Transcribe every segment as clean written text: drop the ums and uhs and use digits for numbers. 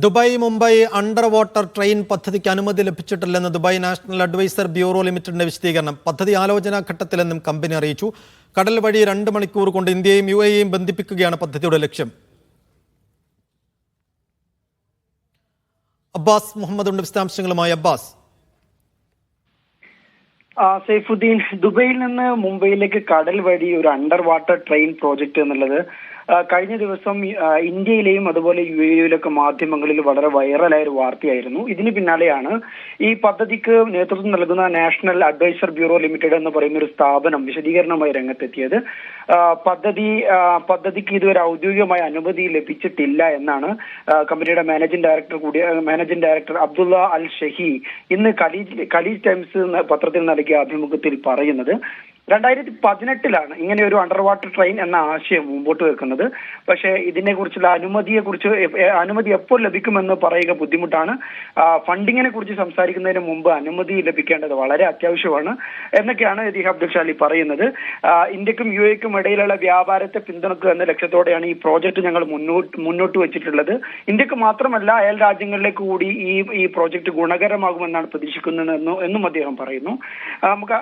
Dubai Mumbai under water train പദ്ധതിക്ക് അനുമതി ലഭിച്ചിട്ടില്ലെന്ന് ദുബായ് നാഷണൽ അഡ്വൈസർ ബ്യൂറോ ലിമിറ്റഡിന്റെ വിശദീകരണം. പദ്ധതി ആലോചനാ ഘട്ടത്തിലെന്നും കമ്പനി അറിയിച്ചു. കടൽ വഴി 2 മണിക്കൂർ കൊണ്ട് ഇന്ത്യയും UAEയും ബന്ധിപ്പിക്കുകയാണ് പദ്ധതിയുടെ ലക്ഷ്യം. അബ്ബാസ് മുഹമ്മദ് ഉണ്ട് വിശദാംശങ്ങളുമായി. അബ്ബാസ്. സൈഫുദ്ദീൻ, ദുബൈയിൽ നിന്ന് മുംബൈയിലേക്ക് കടൽ വഴി ഒരു അണ്ടർ വാട്ടർ ട്രെയിൻ പ്രോജക്റ്റ് എന്നുള്ളത് കഴിഞ്ഞ ദിവസം ഇന്ത്യയിലെയും അതുപോലെ UAEയിലൊക്കെ മാധ്യമങ്ങളിൽ വളരെ വൈറലായ ഒരു വാർത്തയായിരുന്നു. ഇതിന് പിന്നാലെയാണ് ഈ പദ്ധതിക്ക് നേതൃത്വം നൽകുന്ന നാഷണൽ അഡ്വൈസർ ബ്യൂറോ ലിമിറ്റഡ് എന്ന് പറയുന്ന ഒരു സ്ഥാപനം വിശദീകരണമായി രംഗത്തെത്തിയത്. പദ്ധതിക്ക് ഇതുവരെ ഔദ്യോഗികമായ അനുമതി ലഭിച്ചിട്ടില്ല എന്നാണ് കമ്പനിയുടെ മാനേജിംഗ് ഡയറക്ടർ അബ്ദുള്ള അൽ ഷഹി ഇന്ന് ഖലീജ് ടൈംസ് പത്രത്തിൽ നൽകിയ അഭിമുഖത്തിൽ പറയുന്നത്. 2018 ഇങ്ങനെ ഒരു അണ്ടർ വാട്ടർ ട്രെയിൻ എന്ന ആശയം മുമ്പോട്ട് വെക്കുന്നത്. പക്ഷേ ഇതിനെക്കുറിച്ചുള്ള അനുമതി എപ്പോൾ ലഭിക്കുമെന്ന് പറയുക ബുദ്ധിമുട്ടാണ്. ഫണ്ടിങ്ങിനെ കുറിച്ച് സംസാരിക്കുന്നതിന് മുമ്പ് അനുമതി ലഭിക്കേണ്ടത് വളരെ അത്യാവശ്യമാണ് എന്നൊക്കെയാണ് എതിഹ അബ്ദുൽ ഷാലി പറയുന്നത്. ഇന്ത്യക്കും UAEക്കും ഇടയിലുള്ള വ്യാപാരത്തെ പിന്തുണക്കുക എന്ന ലക്ഷ്യത്തോടെയാണ് ഈ പ്രോജക്റ്റ് ഞങ്ങൾ മുന്നോട്ട് വെച്ചിട്ടുള്ളത്. ഇന്ത്യക്ക് മാത്രമല്ല അയൽ രാജ്യങ്ങളിലേക്ക് കൂടി ഈ പ്രോജക്റ്റ് ഗുണകരമാകുമെന്നാണ് പ്രതീക്ഷിക്കുന്നത് എന്നും അദ്ദേഹം പറയുന്നു. നമുക്ക്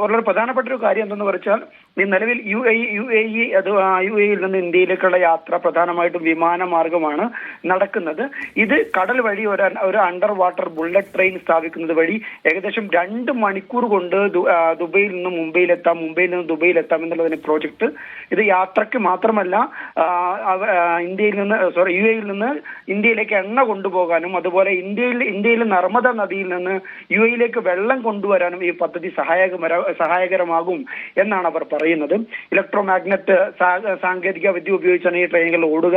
വളരെ പ്രധാനപ്പെട്ട ഒരു കാര്യം എന്തെന്ന് വെച്ചാൽ ഈ നിലവിൽ UAEയിൽ നിന്ന് ഇന്ത്യയിലേക്കുള്ള യാത്ര പ്രധാനമായിട്ടും വിമാനമാർഗമാണ് നടക്കുന്നത്. ഇത് കടൽ വഴി ഒരു അണ്ടർ വാട്ടർ ബുള്ളറ്റ് ട്രെയിൻ സ്ഥാപിക്കുന്നത് വഴി ഏകദേശം 2 മണിക്കൂർ കൊണ്ട് ദുബൈയിൽ നിന്ന് മുംബൈയിലെത്താം, മുംബൈയിൽ നിന്ന് ദുബൈയിലെത്താം എന്നുള്ളതിന് പ്രോജക്റ്റ്. ഇത് യാത്രയ്ക്ക് മാത്രമല്ല UAEയിൽ നിന്ന് ഇന്ത്യയിലേക്ക് എണ്ണ കൊണ്ടുപോകാനും അതുപോലെ ഇന്ത്യയിൽ നർമ്മദ നദിയിൽ നിന്ന് UAEയിലേക്ക് വെള്ളം കൊണ്ടുവരാനും ഈ പദ്ധതി സഹായകരമാകും എന്നാണ് അവർ പറയുന്നത്. ഇലക്ട്രോ മാഗ്നറ്റ് സാങ്കേതിക വിദ്യ ഉപയോഗിച്ചാണ് ഈ ട്രെയിനുകൾ ഓടുക.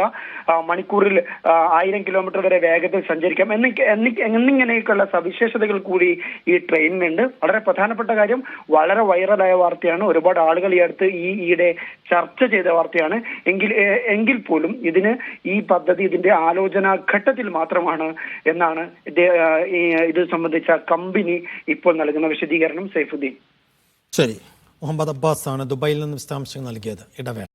മണിക്കൂറിൽ 1000 കിലോമീറ്റർ വരെ വേഗത്തിൽ സഞ്ചരിക്കാം എന്നിങ്ങനെയൊക്കെയുള്ള സവിശേഷതകൾ കൂടി ഈ ട്രെയിനിനുണ്ട്. വളരെ പ്രധാനപ്പെട്ട കാര്യം, വളരെ വൈറലായ വാർത്തയാണ്. ഒരുപാട് ആളുകൾ ഈ അടുത്ത് ഈയിടെ ചർച്ച ചെയ്ത വാർത്തയാണ്. എങ്കിൽ പോലും ഇതിന്റെ ആലോചനാ ഘട്ടത്തിൽ മാത്രമാണ് എന്നാണ് ഇത് സംബന്ധിച്ച കമ്പനി ഇപ്പോൾ നൽകുന്ന വിശദീകരണം. സൈഫുദ്ദീൻ. ശരി. മുഹമ്മദ് അബ്ബാസ് ആണ് ദുബായിൽ നിന്ന് വിശദാംശങ്ങൾ നൽകിയത്. ഇടവേള.